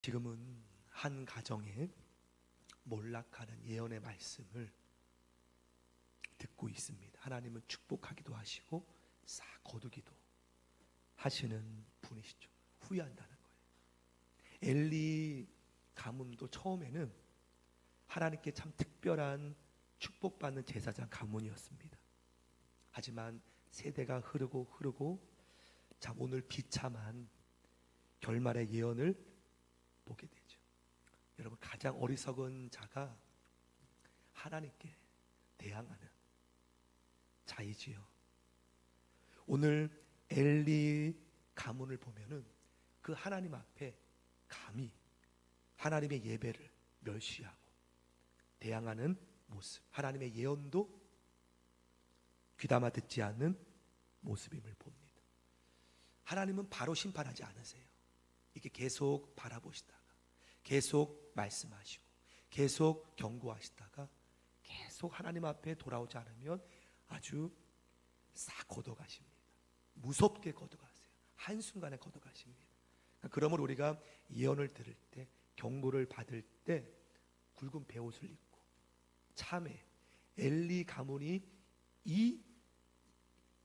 지금은 한 가정에 몰락하는 예언의 말씀을 듣고 있습니다. 하나님은 축복하기도 하시고 싹 거두기도 하시는 분이시죠. 후회한다는 거예요. 엘리 가문도 처음에는 하나님께 참 특별한 축복받는 제사장 가문이었습니다. 하지만 세대가 흐르고 참 오늘 비참한 결말의 예언을 보게 되죠. 여러분, 가장 어리석은 자가 하나님께 대항하는 자이지요. 오늘 엘리 가문을 보면은 그 하나님 앞에 감히 하나님의 예배를 멸시하고 대항하는 모습, 하나님의 예언도 귀담아 듣지 않는 모습임을 봅니다. 하나님은 바로 심판하지 않으세요. 이렇게 계속 바라보시다가 계속 말씀하시고 계속 경고하시다가 계속 하나님 앞에 돌아오지 않으면 아주 싹 걷어가십니다. 무섭게 걷어가세요. 한순간에 걷어가십니다. 그러므로 우리가 예언을 들을 때, 경고를 받을 때 굵은 베옷을 입고 참회, 엘리 가문이 이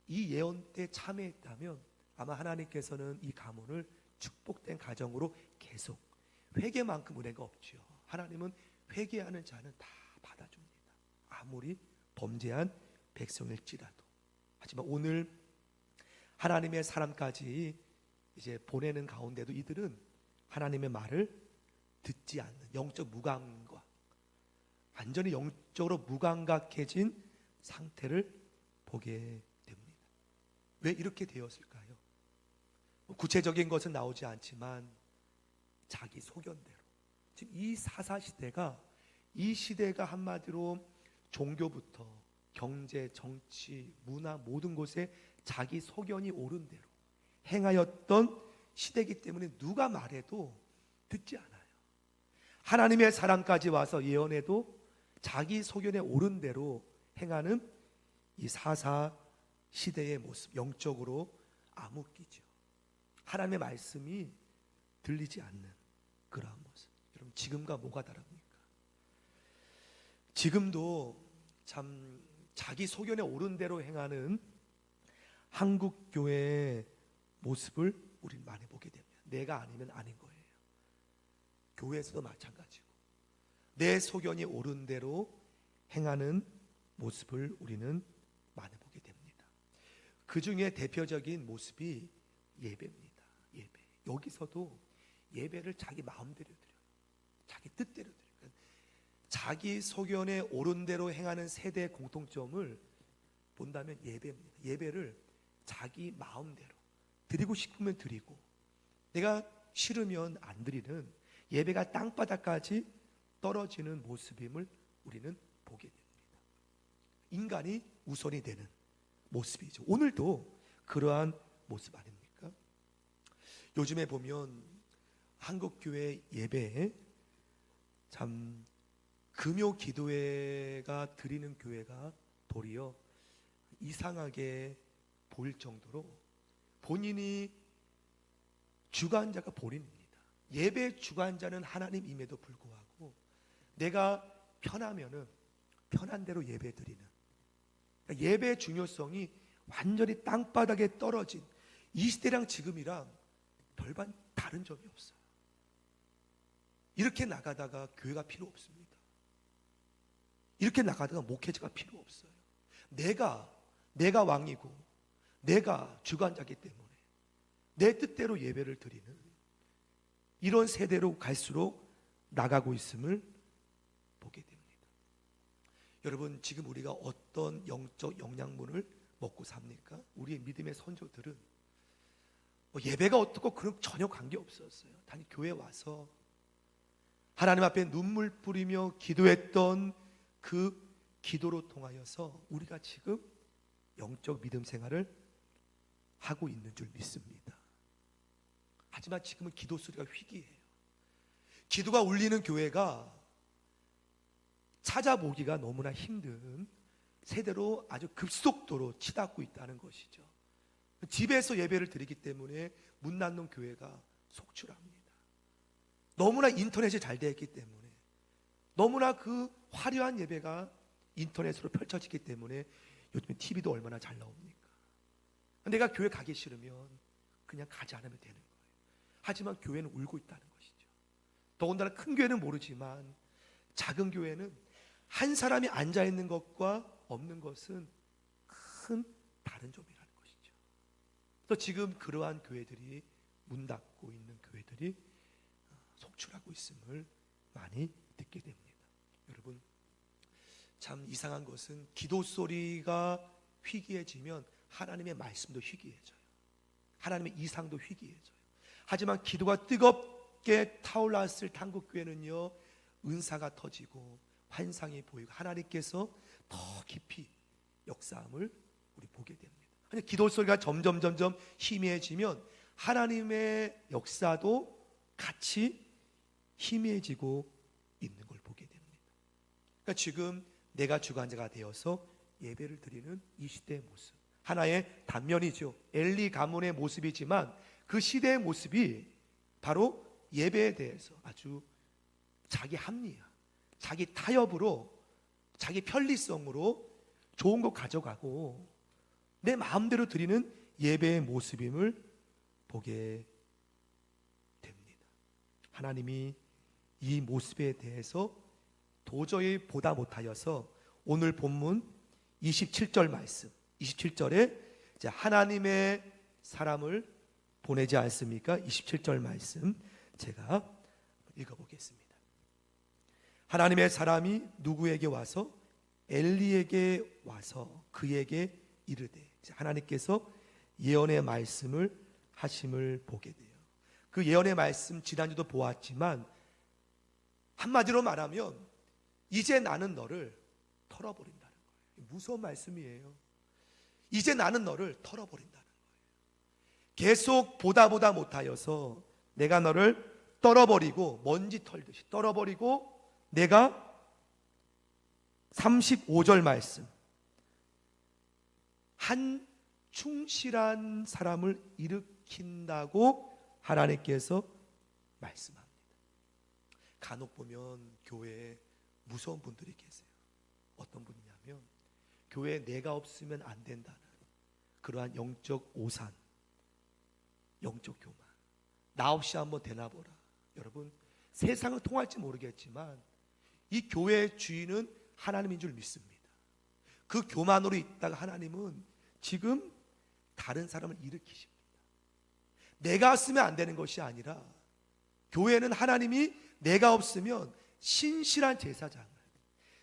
예언 때 참회했다면 아마 하나님께서는 이 가문을 축복된 가정으로 계속, 회개만큼 은혜가 없죠. 하나님은 회개하는 자는 다 받아줍니다. 아무리 범죄한 백성일지라도. 하지만 오늘 하나님의 사람까지 이제 보내는 가운데도 이들은 하나님의 말을 듣지 않는 영적 무감각, 완전히 영적으로 무감각해진 상태를 보게 됩니다. 왜 이렇게 되었을까요? 구체적인 것은 나오지 않지만 자기 소견대로, 지금 이 사사시대가, 이 시대가 한마디로 종교부터 경제, 정치, 문화 모든 곳에 자기 소견이 옳은 대로 행하였던 시대이기 때문에 누가 말해도 듣지 않아요. 하나님의 사람까지 와서 예언해도 자기 소견에 옳은 대로 행하는 이 사사 시대의 모습, 영적으로 암흑기죠. 하나님의 말씀이 들리지 않는 그러한 모습. 여러분, 지금과 뭐가 다릅니까? 지금도 참 자기 소견에 옳은 대로 행하는 한국 교회의 모습을 우리는 많이 보게 됩니다. 내가 아니면 아닌 거예요. 교회에서도 마찬가지고 내 소견이 옳은 대로 행하는 모습을 우리는 많이 보게 됩니다. 그 중에 대표적인 모습이 예배입니다. 예배. 여기서도 예배를 자기 마음대로 드려요. 자기 뜻대로 드려요. 자기 소견에 옳은 대로 행하는 세대의 공통점을 본다면 예배입니다. 예배를 자기 마음대로 드리고 싶으면 드리고, 내가 싫으면 안 드리는 예배가 땅바닥까지 떨어지는 모습임을 우리는 보게 됩니다. 인간이 우선이 되는 모습이죠. 오늘도 그러한 모습 아닙니까? 요즘에 보면 한국교회 예배에 참 금요 기도회가 드리는 교회가 도리어 이상하게 보일 정도로 본인이 주관자가 본인입니다. 예배 주관자는 하나님임에도 불구하고 내가 편하면은 편한 대로 예배 드리는, 그러니까 예배의 중요성이 완전히 땅바닥에 떨어진 이 시대랑 지금이랑 별반 다른 점이 없어요. 이렇게 나가다가 교회가 필요 없습니다. 이렇게 나가다가 목회자가 필요 없어요. 내가 왕이고 내가 주관자이기 때문에 내 뜻대로 예배를 드리는 이런 세대로 갈수록 나가고 있음을 보게 됩니다. 여러분, 지금 우리가 어떤 영적 영양분을 먹고 삽니까? 우리의 믿음의 선조들은 예배가 어떻고 그런 전혀 관계없었어요. 단지 교회 와서 하나님 앞에 눈물 뿌리며 기도했던 그 기도로 통하여서 우리가 지금 영적 믿음 생활을 하고 있는 줄 믿습니다. 하지만 지금은 기도 소리가 희귀해요. 기도가 울리는 교회가 찾아보기가 너무나 힘든 세대로 아주 급속도로 치닫고 있다는 것이죠. 집에서 예배를 드리기 때문에 문 닫는 교회가 속출합니다. 너무나 인터넷이 잘 되어 있기 때문에, 너무나 그 화려한 예배가 인터넷으로 펼쳐지기 때문에 요즘에 TV도 얼마나 잘 나옵니까? 내가 교회 가기 싫으면 그냥 가지 않으면 되는 거예요. 하지만 교회는 울고 있다는 것이죠. 더군다나 큰 교회는 모르지만 작은 교회는 한 사람이 앉아있는 것과 없는 것은 큰 다른 점이라는 것이죠. 또 지금 그러한 교회들이 문 닫고 있는 교회들이 속출하고 있음을 많이 듣게 됩니다. 여러분, 참 이상한 것은 기도 소리가 희귀해지면 하나님의 말씀도 희귀해져요. 하나님의 이상도 희귀해져요. 하지만 기도가 뜨겁게 타올랐을 한국교회는요, 은사가 터지고 환상이 보이고 하나님께서 더 깊이 역사함을 우리 보게 됩니다. 기도 소리가 점점 희미해지면 하나님의 역사도 같이 희미해지고 있는 걸 보게 됩니다. 그러니까 지금 내가 주관자가 되어서 예배를 드리는 이 시대의 모습, 하나의 단면이죠. 엘리 가문의 모습이지만 그 시대의 모습이 바로 예배에 대해서 아주 자기 합리화, 자기 타협으로, 자기 편리성으로 좋은 거 가져가고 내 마음대로 드리는 예배의 모습임을 보게 됩니다. 하나님이 이 모습에 대해서 도저히 보다 못하여서 오늘 본문 27절 말씀, 27절에 하나님의 사람을 보내지 않습니까? 27절 말씀 제가 읽어보겠습니다. 하나님의 사람이 누구에게 와서? 엘리에게 와서 그에게 이르되, 하나님께서 예언의 말씀을 하심을 보게 돼요. 그 예언의 말씀 지난주도 보았지만 한마디로 말하면 이제 나는 너를 털어버린다는 거예요. 무서운 말씀이에요. 이제 나는 너를 털어버린다는 거예요. 계속 보다 못하여서 내가 너를 떨어버리고, 먼지 털듯이 떨어버리고, 내가 35절 말씀, 한 충실한 사람을 일으킨다고 하나님께서 말씀합니다. 간혹 보면 교회에 무서운 분들이 계세요. 어떤 분이냐면 교회에 내가 없으면 안 된다는 그러한 영적 오산, 영적 교만. 나 없이 한번 되나 보라. 여러분, 세상을 통할지 모르겠지만 이 교회의 주인은 하나님인 줄 믿습니다. 그 교만으로 있다가 하나님은 지금 다른 사람을 일으키십니다. 내가 없으면 안 되는 것이 아니라 교회는 하나님이 내가 없으면 신실한 제사장을,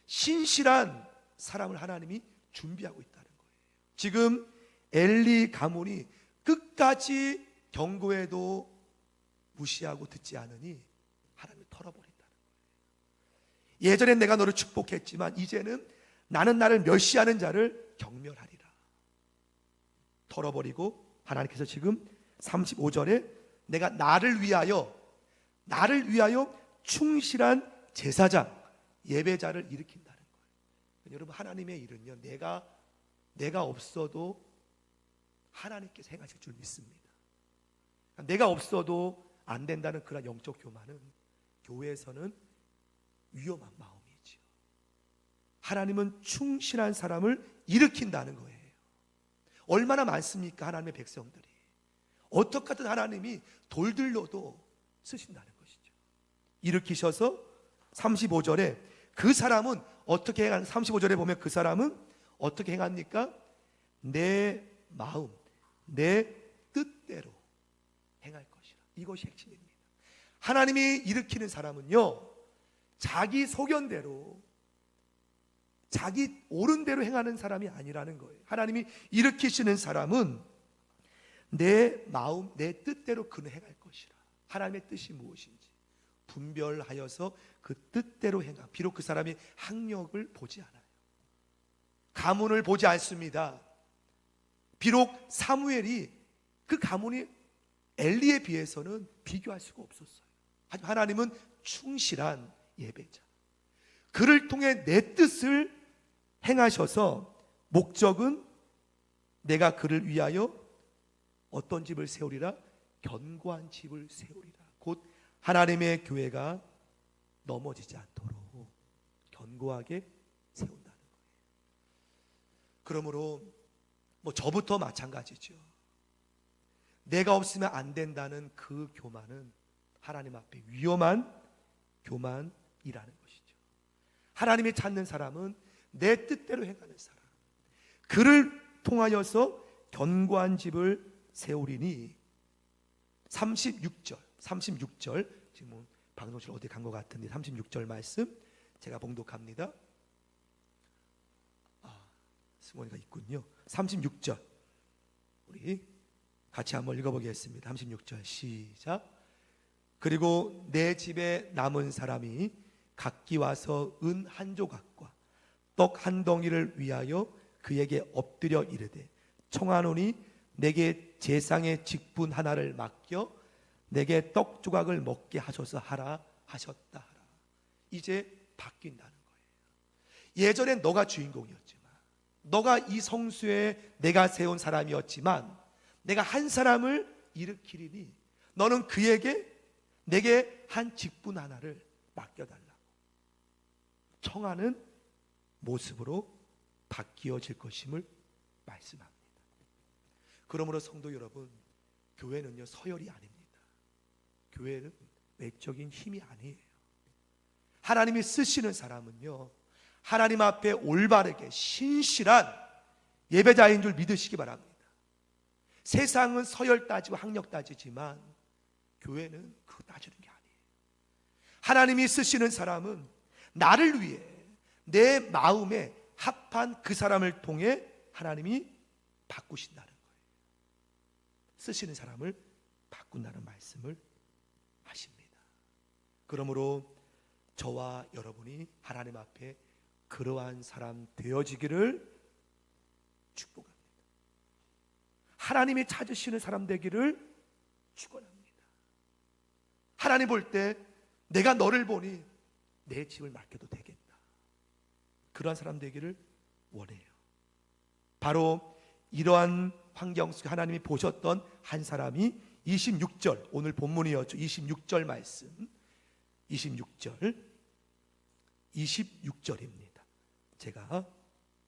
신실한 사람을 하나님이 준비하고 있다는 거예요. 지금 엘리 가문이 끝까지 경고해도 무시하고 듣지 않으니 하나님을 털어버린다는 거예요. 예전엔 내가 너를 축복했지만 이제는 나는 나를 멸시하는 자를 경멸하리라. 털어버리고 하나님께서 지금 35절에 내가 나를 위하여 충실한 제사장, 예배자를 일으킨다는 거예요. 여러분, 하나님의 일은요, 내가 없어도 하나님께서 행하실 줄 믿습니다. 내가 없어도 안 된다는 그런 영적 교만은 교회에서는 위험한 마음이지요. 하나님은 충실한 사람을 일으킨다는 거예요. 얼마나 많습니까? 하나님의 백성들이. 어떻게 하든 하나님이 돌들로도 쓰신다는 것이죠. 일으키셔서 35절에 그 사람은 어떻게 행하는, 35절에 보면 그 사람은 어떻게 행합니까? 내 마음, 내 뜻대로 행할 것이라. 이것이 핵심입니다. 하나님이 일으키는 사람은요, 자기 소견대로, 자기 옳은 대로 행하는 사람이 아니라는 거예요. 하나님이 일으키시는 사람은 내 마음, 내 뜻대로 그는 행할 것이라. 하나님의 뜻이 무엇인지 분별하여서 그 뜻대로 행함. 비록 그 사람이 학력을 보지 않아요. 가문을 보지 않습니다. 비록 사무엘이 그 가문이 엘리에 비해서는 비교할 수가 없었어요. 하지만 하나님은 충실한 예배자, 그를 통해 내 뜻을 행하셔서 목적은 내가 그를 위하여 어떤 집을 세우리라? 견고한 집을 세우리라. 곧 하나님의 교회가 넘어지지 않도록 견고하게 세운다는 거예요. 그러므로 저부터 마찬가지죠. 내가 없으면 안 된다는 그 교만은 하나님 앞에 위험한 교만이라는 것이죠. 하나님이 찾는 사람은 내 뜻대로 행하는 사람, 그를 통하여서 견고한 집을 세우리니. 36절 지금 방송실 어디 간 것 같은데 36절 말씀 제가 봉독합니다. 승원이가 있군요. 36절 우리 같이 한번 읽어보겠습니다. 36절 시작. 그리고 내 집에 남은 사람이 각기 와서 은 한 조각과 떡 한 덩이를 위하여 그에게 엎드려 이르되 청하노니 내게 제상의 직분 하나를 맡겨 내게 떡 조각을 먹게 하소서 하라 하셨다 하라. 이제 바뀐다는 거예요. 예전엔 너가 주인공이었지만, 너가 이 성수에 내가 세운 사람이었지만, 내가 한 사람을 일으키리니 너는 그에게 내게 한 직분 하나를 맡겨달라고 청하는 모습으로 바뀌어질 것임을 말씀합니다. 그러므로 성도 여러분, 교회는요 서열이 아닙니다. 교회는 외적인 힘이 아니에요. 하나님이 쓰시는 사람은요 하나님 앞에 올바르게 신실한 예배자인 줄 믿으시기 바랍니다. 세상은 서열 따지고 학력 따지지만 교회는 그거 따지는 게 아니에요. 하나님이 쓰시는 사람은 나를 위해 내 마음에 합한 그 사람을 통해 하나님이 바꾸신다는 거예요. 쓰시는 사람을 바꾼다는 말씀을 하십니다. 그러므로 저와 여러분이 하나님 앞에 그러한 사람 되어지기를 축복합니다. 하나님이 찾으시는 사람 되기를 축원합니다. 하나님 볼 때 내가 너를 보니 내 집을 맡겨도 되겠다, 그러한 사람 되기를 원해요. 바로 이러한 환경 속에 하나님이 보셨던 한 사람이 26절, 오늘 본문이었죠. 26절 말씀, 26절입니다. 제가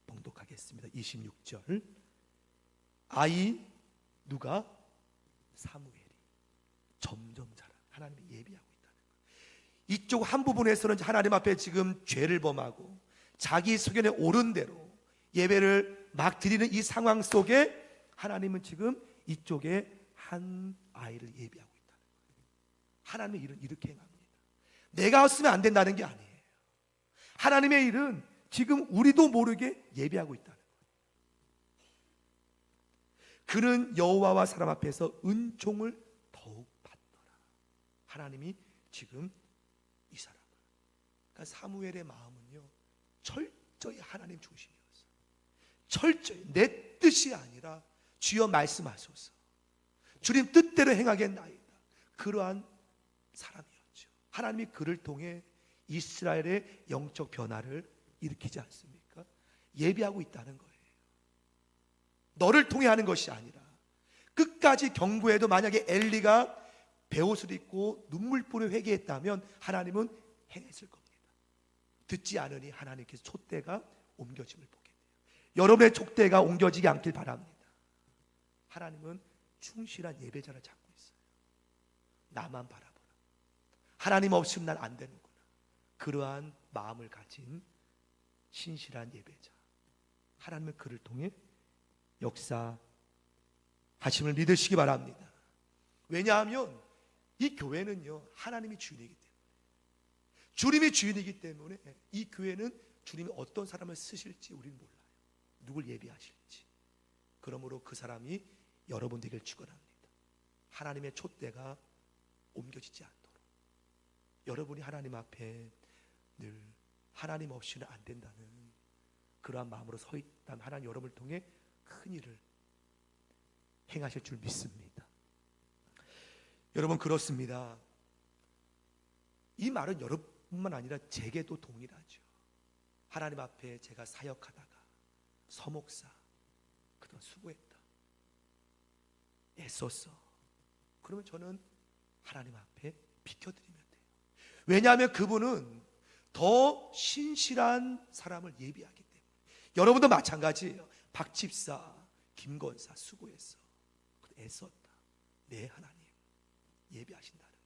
봉독하겠습니다. 26절. 아이 누가? 사무엘이 점점 자라. 하나님이 예비하고 있다는 거예요. 이쪽 한 부분에서는 하나님 앞에 지금 죄를 범하고 자기 소견에 옳은 대로 예배를 막 드리는 이 상황 속에 하나님은 지금 이쪽에 한 아이를 예비하고 있다는 거예요. 하나님의 일은 이렇게 행합니다. 내가 없으면 안 된다는 게 아니에요. 하나님의 일은 지금 우리도 모르게 예비하고 있다는 거예요. 그는 여호와와 사람 앞에서 은총을 더욱 받더라. 하나님이 지금 이 사람을, 그러니까 사무엘의 마음은요 철저히 하나님 중심이었어요. 철저히 내 뜻이 아니라 주여 말씀하소서, 주님 뜻대로 행하겠나이다, 그러한 사람이었죠. 하나님이 그를 통해 이스라엘의 영적 변화를 일으키지 않습니까? 예비하고 있다는 거예요. 너를 통해 하는 것이 아니라 끝까지 경고해도 만약에 엘리가 베옷을 입고 눈물보를 회개했다면 하나님은 행했을 겁니다. 듣지 않으니 하나님께서 촛대가 옮겨짐을 보게 돼요. 여러분의 촛대가 옮겨지지 않길 바랍니다. 하나님은 충실한 예배자를 찾고 있어요. 나만 바라보라, 하나님 없이는 난 안 되는구나, 그러한 마음을 가진 신실한 예배자, 하나님은 그를 통해 역사하심을 믿으시기 바랍니다. 왜냐하면 이 교회는요 하나님이 주인이기 때문에, 주님이 주인이기 때문에 이 교회는 주님이 어떤 사람을 쓰실지 우리는 몰라요. 누굴 예비하실지. 그러므로 그 사람이 여러분 되길 축원합니다. 하나님의 촛대가 옮겨지지 않도록 여러분이 하나님 앞에 늘 하나님 없이는 안 된다는 그러한 마음으로 서 있다면 하나님 여러분을 통해 큰 일을 행하실 줄 믿습니다. 여러분, 그렇습니다. 이 말은 여러분뿐만 아니라 제게도 동일하죠. 하나님 앞에 제가 사역하다가 서목사 그동안 수고했다, 애썼어, 그러면 저는 하나님 앞에 비켜드리면 돼요. 왜냐하면 그분은 더 신실한 사람을 예비하기 때문에. 여러분도 마찬가지예요. 박 집사, 김건사 수고했어. 애썼다. 네, 하나님 예비하신다는 거예요.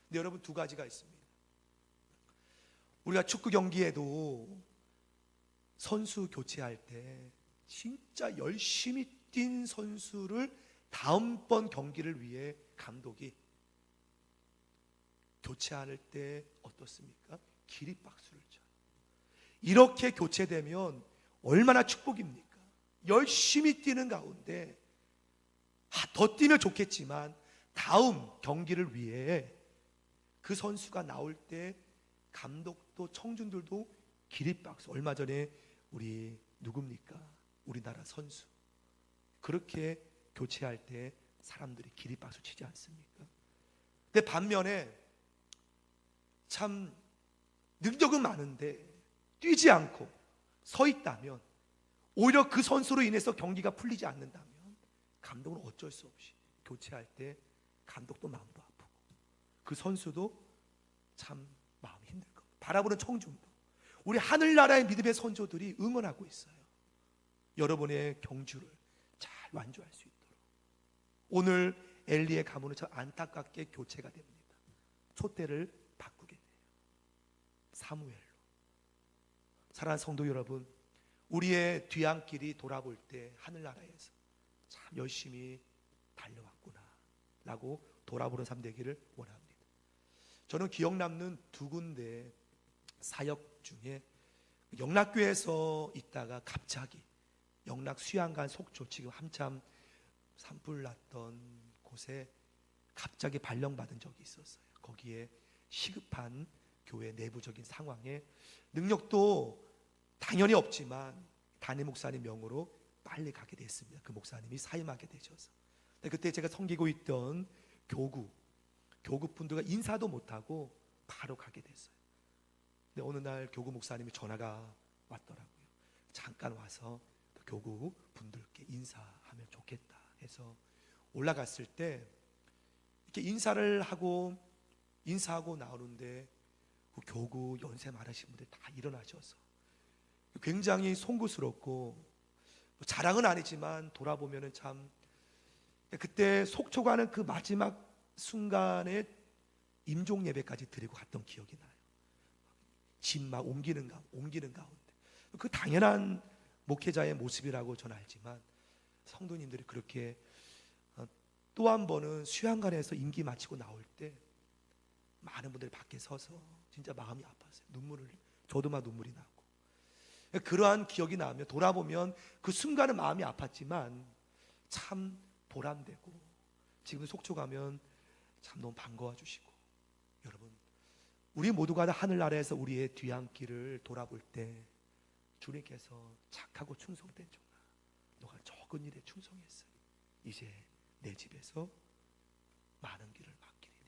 근데 여러분, 두 가지가 있습니다. 우리가 축구 경기에도 선수 교체할 때 진짜 열심히 뛴 선수를 다음번 경기를 위해 감독이 교체할 때 어떻습니까? 기립박수를 쳐요. 이렇게 교체되면 얼마나 축복입니까? 열심히 뛰는 가운데 더 뛰면 좋겠지만 다음 경기를 위해 그 선수가 나올 때 감독도 청중들도 기립박수. 얼마 전에 우리 누굽니까? 우리나라 선수 그렇게 교체할 때 사람들이 기립박수 치지 않습니까? 근데 반면에 참 능력은 많은데 뛰지 않고 서 있다면, 오히려 그 선수로 인해서 경기가 풀리지 않는다면 감독은 어쩔 수 없이 교체할 때 감독도 마음도 아프고 그 선수도 참 마음이 힘들 겁니다. 바라보는 청중도, 우리 하늘나라의 믿음의 선조들이 응원하고 있어요. 여러분의 경주를 잘 완주할 수 있도록. 오늘 엘리의 가문은 저 안타깝게 교체가 됩니다. 촛대를 바꾸게 돼요. 사무엘로. 사랑하는 성도 여러분, 우리의 뒤안길이 돌아볼 때 하늘나라에서 참 열심히 달려왔구나 라고 돌아보는 삶 되기를 원합니다. 저는 기억 남는 두 군데 사역 중에 영락교에서 있다가 갑자기 영락 수양관 속초, 지금 한참 산불 났던 곳에 갑자기 발령받은 적이 있었어요. 거기에 시급한 교회 내부적인 상황에 능력도 당연히 없지만 담임 목사님 명으로 빨리 가게 됐습니다. 그 목사님이 사임하게 되셔서. 그때 제가 섬기고 있던 교구 분들과 인사도 못하고 바로 가게 됐어요. 근데 어느 날 교구 목사님이 전화가 왔더라고요. 잠깐 와서 그 교구 분들께 인사하면 좋겠다 해서 올라갔을 때 이렇게 인사하고 나오는데 그 교구 연세 많으신 분들 다 일어나셔서 굉장히 송구스럽고, 자랑은 아니지만 돌아보면은 참 그때 속초 가는 그 마지막 순간에 임종 예배까지 드리고 갔던 기억이 나요. 짐 막 옮기는 가운데 그 당연한 목회자의 모습이라고 저는 알지만 성도님들이 그렇게 또 한 번은 수양관에서 임기 마치고 나올 때 많은 분들이 밖에 서서 진짜 마음이 아팠어요. 저도 막 눈물이 나고. 그러한 기억이 나면 돌아보면 그 순간은 마음이 아팠지만 참 보람되고, 지금 속초 가면 참 너무 반가워 주시고. 여러분, 우리 모두가 다 하늘나라에서 우리의 뒤안길을 돌아볼 때 주님께서 착하고 충성된 종아, 너가 적은 일에 충성했어. 이제 내 집에서 많은 길을 맡기리니.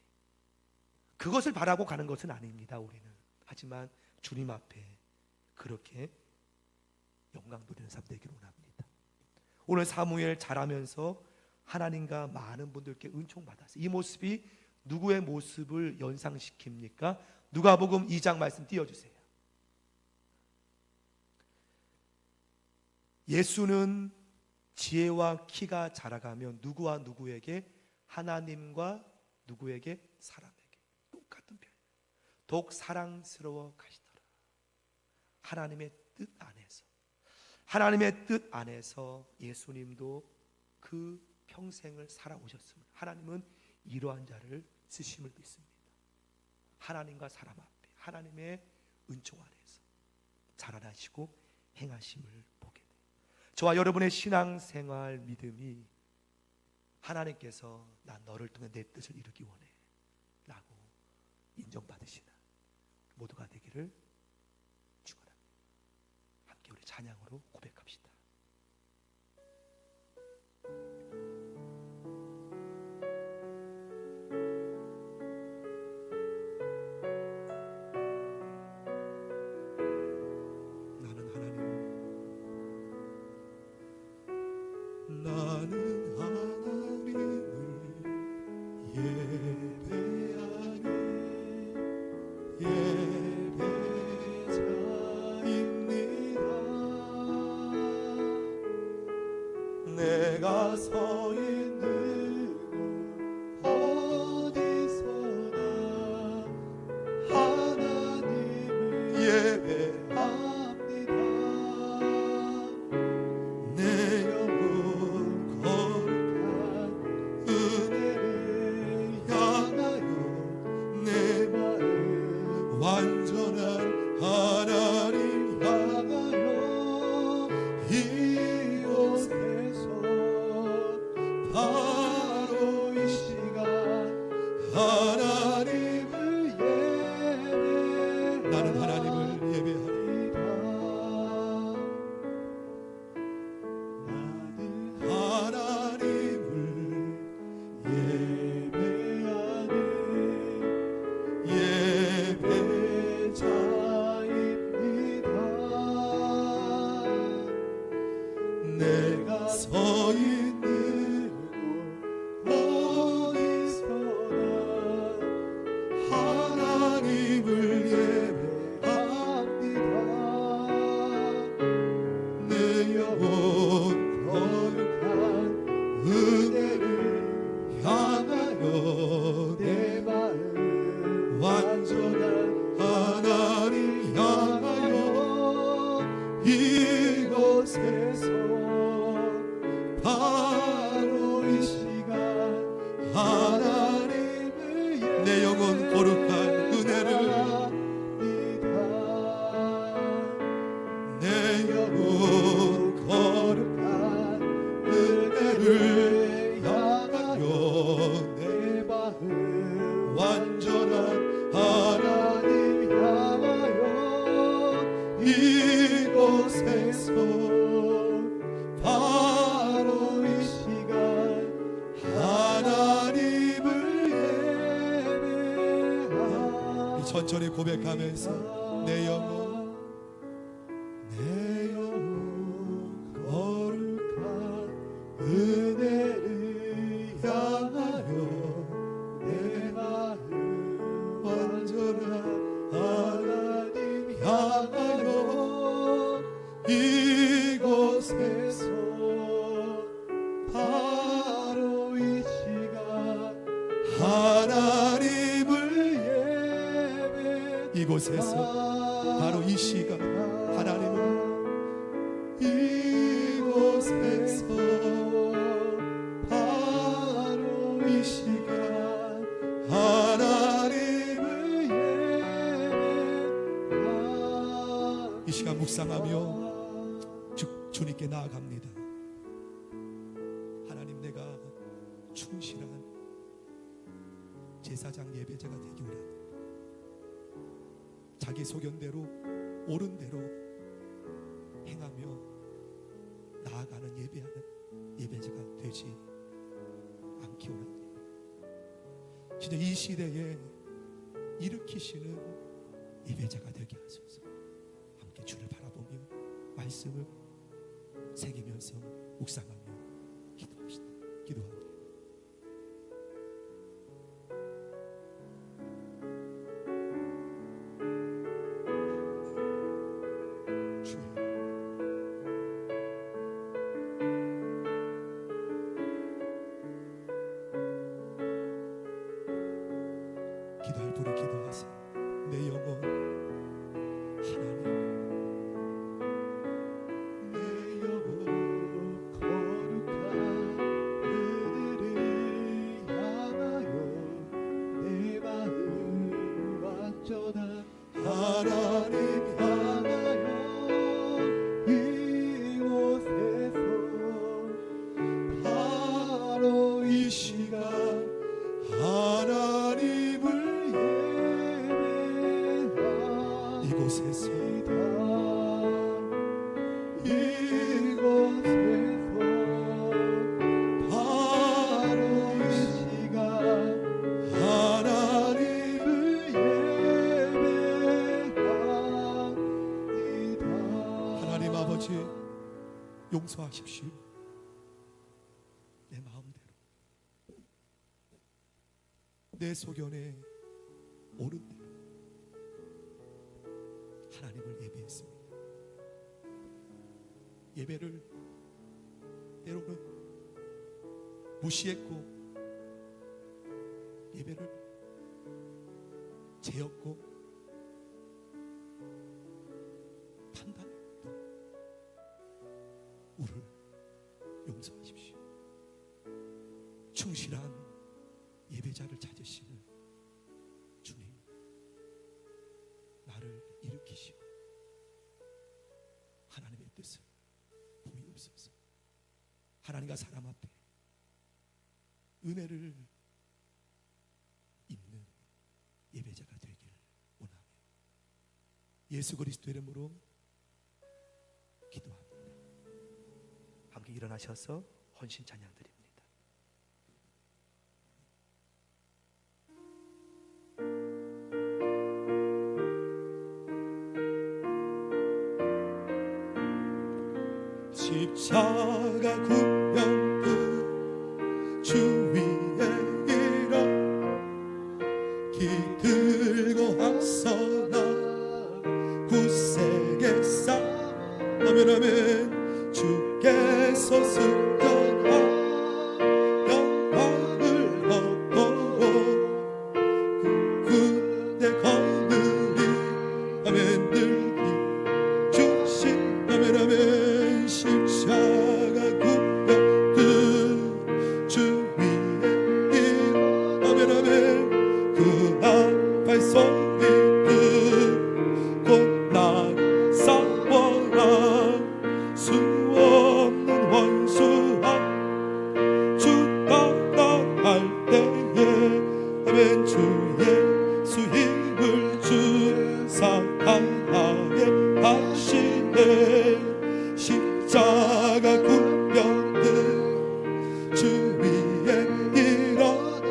그것을 바라고 가는 것은 아닙니다, 우리는. 하지만 주님 앞에 그렇게 영광 돌리는 삶 되기를 원합니다. 오늘 사무엘 잘하면서 하나님과 많은 분들께 은총 받았어요. 이 모습이 누구의 모습을 연상시킵니까? 누가복음 2장 말씀 띄워주세요. 예수는 지혜와 키가 자라가면 누구와 누구에게? 하나님과 누구에게? 사람에게. 똑같은 표현. 더욱 사랑스러워 가시더라. 하나님의 뜻 안에서 예수님도 그 평생을 살아오셨습니다. 하나님은 이러한 자를 쓰심을 믿습니다. 하나님과 사람 앞에 하나님의 은총 안에서 자라나시고 행하심을 보게 돼요. 저와 여러분의 신앙생활 믿음이 하나님께서 난 너를 통해 내 뜻을 이루기 원해 라고 인정받으시는 모두가 되기를 축원합니다. 함께 우리 찬양으로 고백합시다. 나는 하나님을 예배하며 완전한 하나님 향하여 이곳에서 바로 이 시간 하나님을 예배하리이다. 나는 하나님을 예배하리이다. 나는 하나님을 예배하는 예배자입니다. 내가 서 있는 곳 어디서나 하나님을 예배합니다. 내 영혼 거룩한 은혜를 향하여 내 마음 완전한 하나님 향하여 이곳에서 바로 이 시간 하나님을 내 영혼 거룩한 은혜를 내 영혼 거룩한 은혜를 향하여 내 마음 완전한 하나님 향하여 이곳에서 바로 이 시간 하나님을 예배하리이다. 천천히 고백하면서 내 영혼 거룩한 은혜를 향하여 내 마음 완전한 하나님 향하여 이곳에서 바로 이 시간 하나님을 예배 이곳에서 바로 이 시간 하나님을 이곳에서 바로 이 시간 하나님을 예배하리이다. 이 시간 묵상하며 주님께 나아갑니다. 하나님, 내가 충실한 제사장 예배자가 되기 원합니다. 자기 소견대로 옳은 대로 행하며 나아가는 예배하는 예배자가 되지 않기 원합니다. 진짜 이 시대에 일으키시는 예배자가 되게 하소서. 함께 주를 바라보며 말씀을 새기면서 묵상하며 기도합시다. 기도합니다. 기도할 분은 기도하세요. 내 영혼 하나님, 내 영혼 거룩한 그들을 향하여 내 마음 완전한 하나님 향하여 이곳에서 바로 이 시간 하나님을 예배하리이다. 이곳에서 바로 이 시간 하나님을 예배하리이다. 하나님 아버지, 용서하십시오. 내 마음대로 내 소견에 옳은 대로 하나님을 예배했습니다. 예배를 때로는 무시했고 예배를 재었고 판단했고 우리를 용서하십시오. 충실한 예배자를 찾으시는 주님, 나를 일으키시고 하나님의 뜻을 보이옵소서. 하나님과 사람 앞에 은혜를 입는 예배자가 되길 원하며 예수 그리스도 이름으로 기도합니다. 함께 일어나셔서 헌신 찬양 드립니다. 십자가 구병 주 위에 일어 기들고 앞서나 굳세게 싸우면 아멘. 주께서 승천하 영광을 얻고 군대 거느리 아멘 늘기 주신 아멘 아멘. 십자가 구병 주 위에 일 아멘 아멘. 그 앞 발성이 곧 나를 싸워라 수 없는 원수와 주 따라갈 때에 아멘. 주 예수 힘을 주사하게 하시네. 십자가 구병들 주 위에 일어나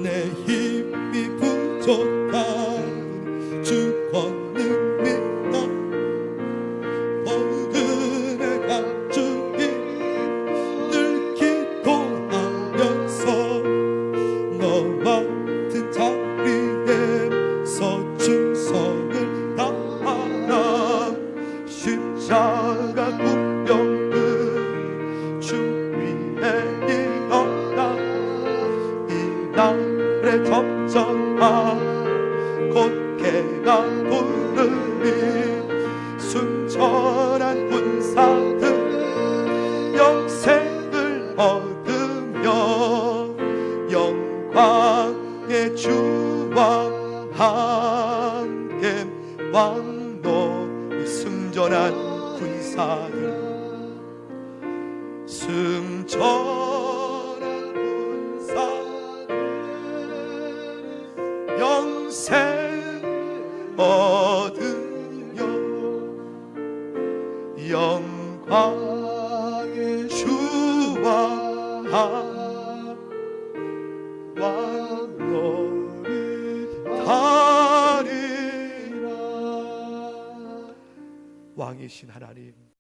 내 힘이 부족한 주 권능 믿어 모든 의 감주인 늘 기도하면서 너와 같은 자리에서 충성을 다하라. 십자가 구병들 주 위에 일어나 이 날에 접전하 곧개가 부르니 순전한 군사들 영생을 얻으며 영광의 주와 함께 왕노 승전한 군사들 승전한 군사들 영생 얻으며 영광의 주와 왕노리 다리라. 왕이신 하나님,